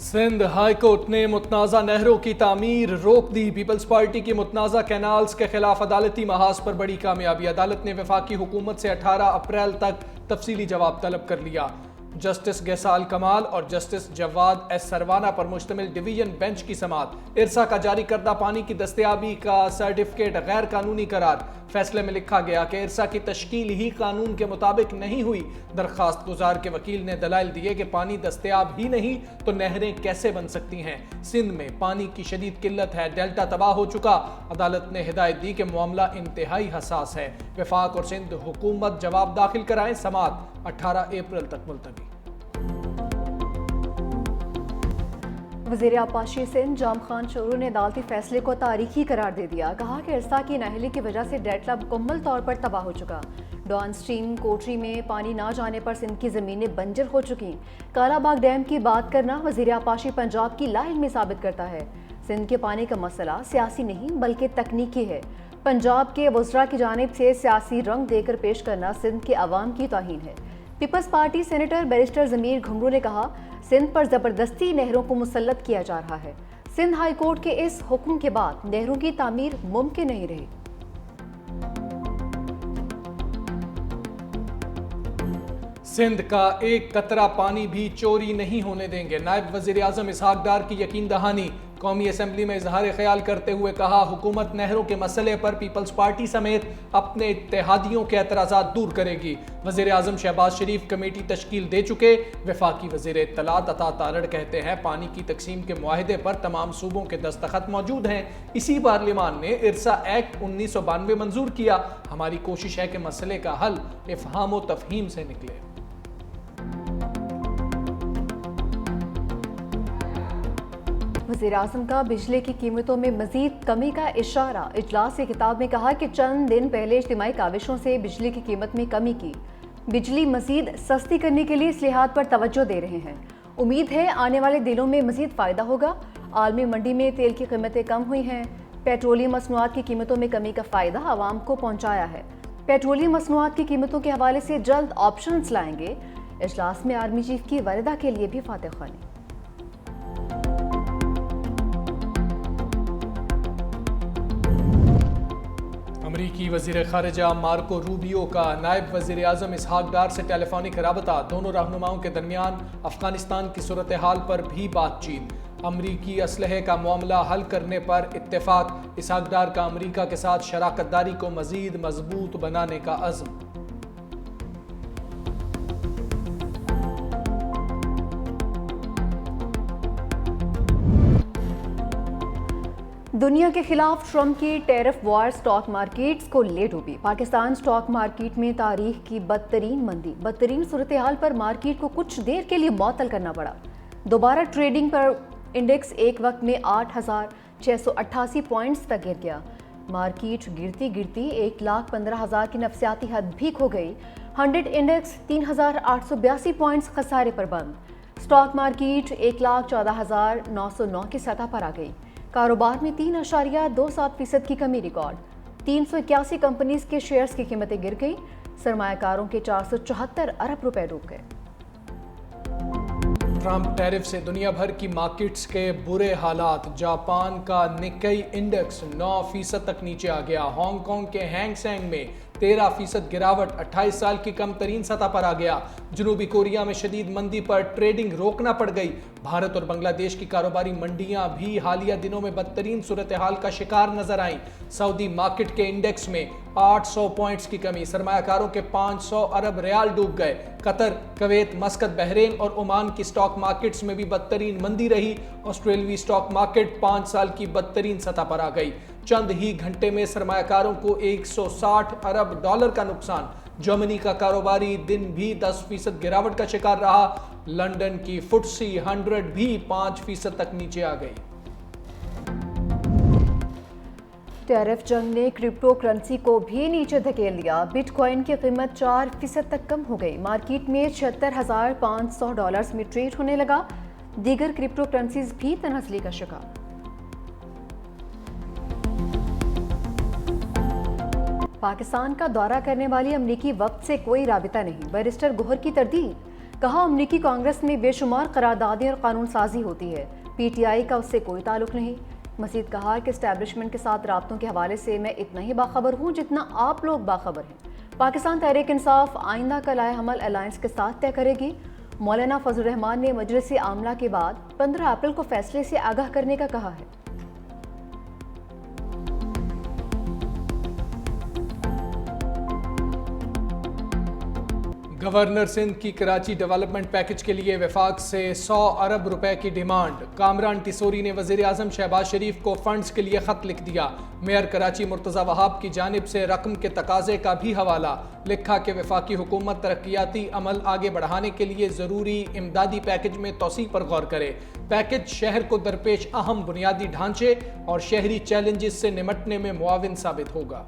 Sindh high court ने मुतनाज़ा नहरों की तामीर रोक दी। पीपल्स पार्टी की मुतनाज़ा कैनाल्स के खिलाफ अदालती महाज पर बड़ी कामयाबी। अदालत ने वफाकी हुकूमत से 18 अप्रैल तक तफसीली जवाब तलब कर लिया। जस्टिस गैसाल कमाल और जस्टिस जवाद एस सरवाना पर मुश्तमिल डिवीजन बेंच की समाअत। इरसा का जारी करदा पानी की दस्तयाबी का सर्टिफिकेट गैर कानूनी करार। फैसले में लिखा गया कि इरसा की तश्कील ही कानून के मुताबिक नहीं हुई। दरखास्त गुजार के वकील ने दलाइल दिए कि पानी दस्तयाब ही नहीं तो नहरें कैसे बन सकती हैं। सिंध में पानी की शदीद किल्लत है, डेल्टा तबाह हो चुका। अदालत ने हिदायत दी कि मामला इंतहाई हसास है। वफाक और सिंध हुकूमत जवाब दाखिल कराएं। समाअत 18 अप्रैल तक मुलतवी। वज़ीर आपाशी सिंध जाम खान शोरू ने अदालती फैसले को तारीखी करार दे दिया। कहा कि इरसा की नाअहली की वजह से डेल्टा मुकम्मल तौर पर तबाह हो चुका। डाउन स्ट्रीम कोटरी में पानी ना जाने पर सिंध की ज़मीनें बंजर हो चुकी। कालाबाग डैम की बात करना वज़ीर आपाशी पंजाब की लाइल्मी साबित करता है। सिंध के पानी का मसला सियासी नहीं बल्कि तकनीकी है। पंजाब के वज़रा की जानिब से सियासी रंग देकर पेश करना सिंध के अवाम की तौहीन है। पीपल्स पार्टी सेनेटर बैरिस्टर ज़मीर घुंगरू ने कहा, सिंध पर ज़बरदस्ती नहरों को मुसल्लत किया जा रहा है। सिंध हाई कोर्ट के इस हुक्म के बाद नहरों की तामीर मुमकिन नहीं रही। सिंध का एक कतरा पानी भी चोरी नहीं होने देंगे। नायब वज़ीर आज़म इसहाक डार की यकीन दहानी। कौमी असम्बली में इजहार ख्याल करते हुए कहा, हुकूमत नहरों के मसले पर पीपल्स पार्टी समेत अपने इत्तेहादियों के एतराज़ात दूर करेगी। वज़ीर आज़म शहबाज शरीफ कमेटी तश्कील दे चुके। वफाकी वज़ीर इत्तलात अता तारड़ कहते हैं, पानी की तकसीम के मुआहदे पर तमाम सूबों के दस्तखत मौजूद हैं। इसी पार्लियामान ने इरसा एक्ट 1992 मंजूर किया। हमारी कोशिश है कि मसले का हल इफ़हाम व तफ़हीम से निकले। वज़ीर आज़म का बिजली की कीमतों में मजीद कमी का इशारा। इजलास के खिताब में कहा कि चंद दिन पहले इज्तिमाई काविशों से बिजली की कीमत में कमी की। बिजली मजीद सस्ती करने के लिए इस्लाहात पर तवज्जो दे रहे हैं। उम्मीद है आने वाले दिनों में मजीद फ़ायदा होगा। आलमी मंडी में तेल की कीमतें कम हुई हैं। पेट्रोलियम मसनूआत की कीमतों में कमी का फ़ायदा आवाम को पहुँचाया है। पेट्रोलियम मसनूआत की कीमतों के हवाले से जल्द ऑप्शंस लाएंगे। इजलास में आर्मी चीफ की वालिदा के लिए भी फातह ख्वानी। अमरीकी वज़ीर ख़ारिजा मार्को रूबियो का नायब वज़ीर आज़म इसहाक डार से टेलीफोनिक राबता। दोनों रहनुमाओं के दरमियान अफ़गानिस्तान की सूरत हाल पर भी बातचीत। अमरीकी असलहे का मामला हल करने पर इत्तेफाक। इसहाक डार का अमरीका के साथ शराकतदारी को मज़ीद मजबूत बनाने का अज़्म। दुनिया के खिलाफ ट्रंप की टैरिफ वॉर स्टॉक मार्केट्स को ले डूबी। पाकिस्तान स्टॉक मार्केट में तारीख की बदतरीन मंदी। बदतरीन सूरत हाल पर मार्केट को कुछ देर के लिए मुअत्तल करना पड़ा। दोबारा ट्रेडिंग पर इंडेक्स एक वक्त में 8,688 पॉइंट्स तक गिर गया। मार्केट गिरती गिरती 1,15,000 की नफसियाती हद भी खो गई। 100 इंडेक्स 3,882 पॉइंट्स खसारे पर बंद। स्टॉक मार्केट 1,14,909 की सतह पर आ गई। कारोबार में 3.27% की कमी रिकॉर्ड। 381 कंपनीज के शेयर्स की कीमतें गिर गई। सरमायाकारों के 474 अरब रुपए डूब गए। ट्रंप टैरिफ से दुनिया भर की मार्केट्स के बुरे हालात। जापान का निक्केई इंडेक्स 9% तक नीचे आ गया। हांगकांग के हैंग सेंग में 13% गिरावट 28 साल की कम तरीन सतह पर आ गया। जनूबी कोरिया में शदीद मंदी पर ट्रेडिंग रोकना पड़ गई। भारत और बांग्लादेश की कारोबारी मंडियां भी हालिया दिनों में बदतरीन सूरत हाल का शिकार नजर आईं। सऊदी मार्केट के इंडेक्स में 800 पॉइंट्स की कमी। सरमायाकारों के 500 अरब रियाल डूब गए। कतर, कवैत, मस्कत, बहरीन और ओमान की स्टॉक मार्केट्स में भी बदतरीन मंदी रही। ऑस्ट्रेलियाई स्टॉक मार्केट 5 साल की बदतरीन सतह पर आ गई। चंद ही घंटे में सरमायाकारों को 160 अरब डॉलर का नुकसान। जर्मनी का कारोबारी दिन भी 10% गिरावट का शिकार रहा। लंदन की फुटसी 100 भी 5% तक नीचे आ गई। टैरिफ जंग ने क्रिप्टो करेंसी को भी नीचे धकेल दिया। बिटकॉइन की कीमत 4% तक कम हो गई। मार्केट में $76,500 में ट्रेड होने लगा। दीगर क्रिप्टो करेंसीज भी तनाज़ुली का शिकार। पाकिस्तान का दौरा करने वाली अमरीकी वक्त से कोई राबिता नहीं। बैरिस्टर गोहर की तरदीद। कहा अमरीकी कांग्रेस में बेशुमार करारदादें और कानून साजी होती है, पीटीआई का उससे कोई ताल्लुक नहीं। मजीद कहा कि एस्टैब्लिशमेंट के साथ राब्तों के हवाले से मैं इतना ही बाखबर हूँ जितना आप लोग बाखबर हैं। पाकिस्तान तहरीक इंसाफ आइंदा का लाए हमल अलायंस के साथ तय करेगी। मौलाना फजल रहमान ने मजलिस आमला के बाद 15 अप्रैल को फैसले से आगाह करने का कहा है। गवर्नर सिंध की कराची डेवलपमेंट पैकेज के लिए वफाक से 100 अरब रुपए की डिमांड। कामरान टिसोरी ने वजीर आजम शहबाज शरीफ को फंड्स के लिए खत लिख दिया। मेयर कराची मुर्तज़ा वहाब की जानिब से रकम के तकाजे का भी हवाला। लिखा कि वफाकी हुकूमत तरक्याती अमल आगे बढ़ाने के लिए ज़रूरी इमदादी पैकेज में तौसी पर गौर करे। पैकेज शहर को दरपेश अहम बुनियादी ढांचे और शहरी चैलेंजेस से निमटने में मुआविन साबित होगा।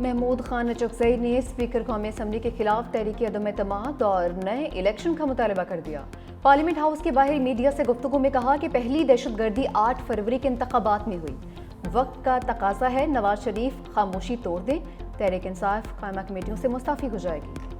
महमूद खान नचकजई ने स्पीकर कौमी असम्बली के खिलाफ तहरीकी अदम एतमाद और नए इलेक्शन का मुतालबा कर दिया। पार्लियामेंट हाउस के बाहर मीडिया से गुफ्तगू में कहा कि पहली दहशतगर्दी 8 फरवरी के इंतखाबात में हुई। वक्त का तकाजा है नवाज शरीफ खामोशी तोड़ दें, तहरीक इंसाफ कायमा कमेटियों से मुस्तफी हो जाएगी।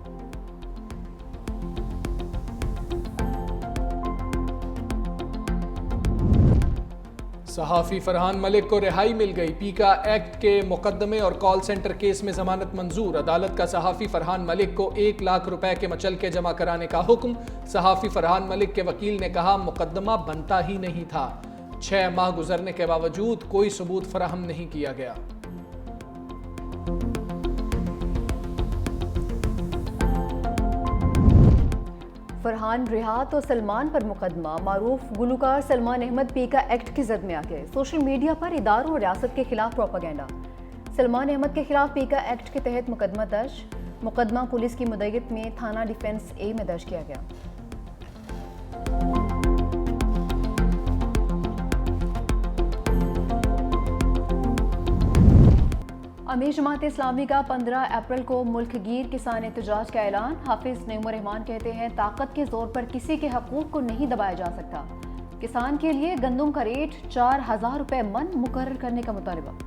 सहाफ़ी फरहान मलिक को रिहाई मिल गई। पीका एक्ट के मुकदमे और कॉल सेंटर केस में जमानत मंजूर। अदालत का सहाफ़ी फरहान मलिक को 1 लाख रुपए के मचलके जमा कराने का हुक्म। सहाफ़ी फरहान मलिक के वकील ने कहा मुकदमा बनता ही नहीं था। 6 माह गुजरने के बावजूद कोई सबूत फराहम नहीं किया गया। फरहान रिहा तो सलमान पर मुकदमा। मारूफ गुलूकार सलमान अहमद पीका एक्ट की जद में आ गए। सोशल मीडिया पर इदारों और रियासत के खिलाफ प्रोपागेंडा। सलमान अहमद के खिलाफ पीका एक्ट के तहत मुकदमा दर्ज। मुकदमा पुलिस की मुद्दत में थाना डिफेंस ए में दर्ज किया गया। अमीर जमात इस्लामी का 15 अप्रैल को मुल्क गिर किसान एहतजाज का ऐलान। हाफिज नईमुर रहमान कहते हैं ताकत के जोर पर किसी के हकूक को नहीं दबाया जा सकता। किसान के लिए गंदम का रेट 4000 रुपए मन मुकर्रर करने का मुतालबा।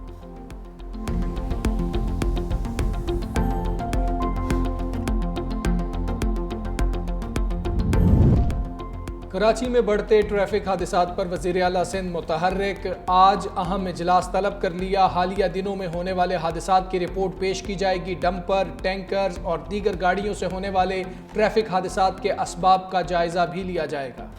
कराची में बढ़ते ट्रैफिक हादसात पर वज़ीर आला सिंध मुतहर्रिक। आज अहम इजलास तलब कर लिया। हालिया दिनों में होने वाले हादसात की रिपोर्ट पेश की जाएगी। डंपर, टैंकर्स और दीगर गाड़ियों से होने वाले ट्रैफिक हादसात के असबाब का जायजा भी लिया जाएगा।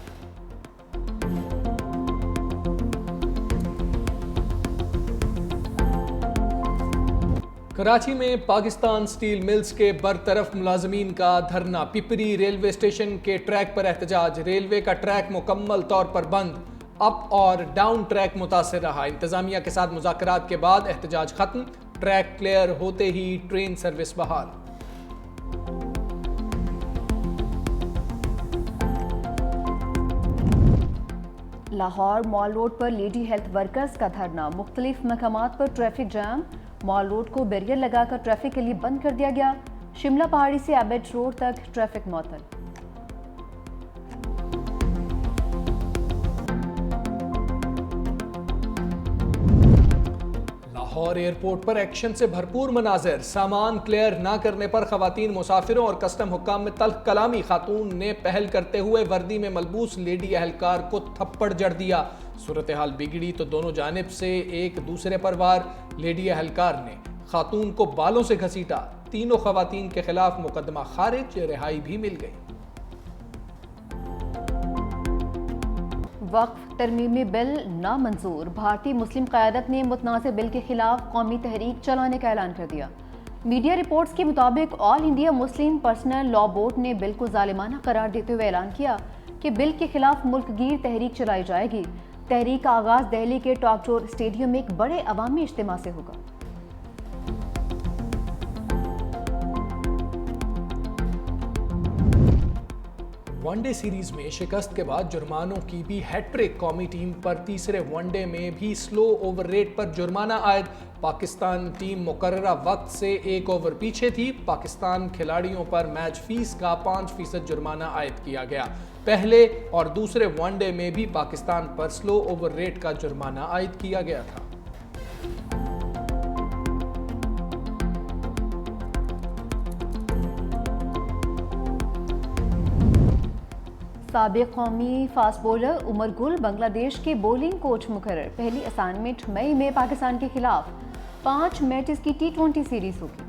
कराची में पाकिस्तान स्टील मिल्स के बरतरफ मुलाजमीन का धरना। पिपरी रेलवे स्टेशन के ट्रैक पर एहतजाज। रेलवे का ट्रैक मुकम्मल तौर पर बंद। अप और डाउन ट्रैक मुतासिर रहा। इंतजामिया के साथ मुज़ाकरात के बाद एहतजाज खत्म। ट्रैक क्लियर होते ही ट्रेन सर्विस बहाल। लाहौर मॉल रोड पर लेडी हेल्थ वर्कर्स का धरना। मुख्तलिफ मकामात पर ट्रैफिक जाम। मॉल रोड को बैरियर लगाकर ट्रैफिक के लिए बंद कर दिया गया। शिमला पहाड़ी से एबेट रोड तक ट्रैफिक मुअत्तल। लाहौर एयरपोर्ट पर एक्शन से भरपूर मनाजिर। सामान क्लियर ना करने पर खवातीन मुसाफिरों और कस्टम हुक्काम में तल्ख कलामी। खातून ने पहल करते हुए वर्दी में मलबूस लेडी एहलकार को थप्पड़ जड़ दिया। सूरत हाल बिगड़ी तो दोनों जानिब से एक दूसरे पर वार। लेडी एहलकार ने खातून को बालों से घसीटा। तीनों खवातीन के खिलाफ मुकदमा खारिज। रिहाई भी मिल गई। वक्फ तरमीमी बिल नामंजूर। भारतीय मुस्लिम क़यादत ने मुतनाज़ बिल के खिलाफ कौमी तहरीक चलाने का ऐलान कर दिया। मीडिया रिपोर्ट्स के मुताबिक all India Muslim personal law board ने बिल को जालिमाना करार देते हुए ऐलान किया कि बिल के खिलाफ मुल्क गिर तहरीक चलाई जाएगी। तहरीक का आगाज दिल्ली के टॉपजोर स्टेडियम में एक बड़े अवामी इज्तिमा से होगा। वनडे सीरीज में शिकस्त के बाद जुर्मानों की भी हैट्रिक। कौमी टीम पर तीसरे वनडे में भी स्लो ओवर रेट पर जुर्माना आयद। पाकिस्तान टीम मुकर्ररा वक्त से 1 ओवर पीछे थी। पाकिस्तान खिलाड़ियों पर मैच फीस का 5% जुर्माना आयद किया गया। पहले और दूसरे वनडे में भी पाकिस्तान पर स्लो ओवर रेट का जुर्माना आयद किया गया था। साबिक कौमी फास्ट बॉलर उमर गुल बांग्लादेश के बॉलिंग कोच मुकर्रर। पहली असाइनमेंट मई में पाकिस्तान के खिलाफ 5 मैचेस की T20 सीरीज होगी।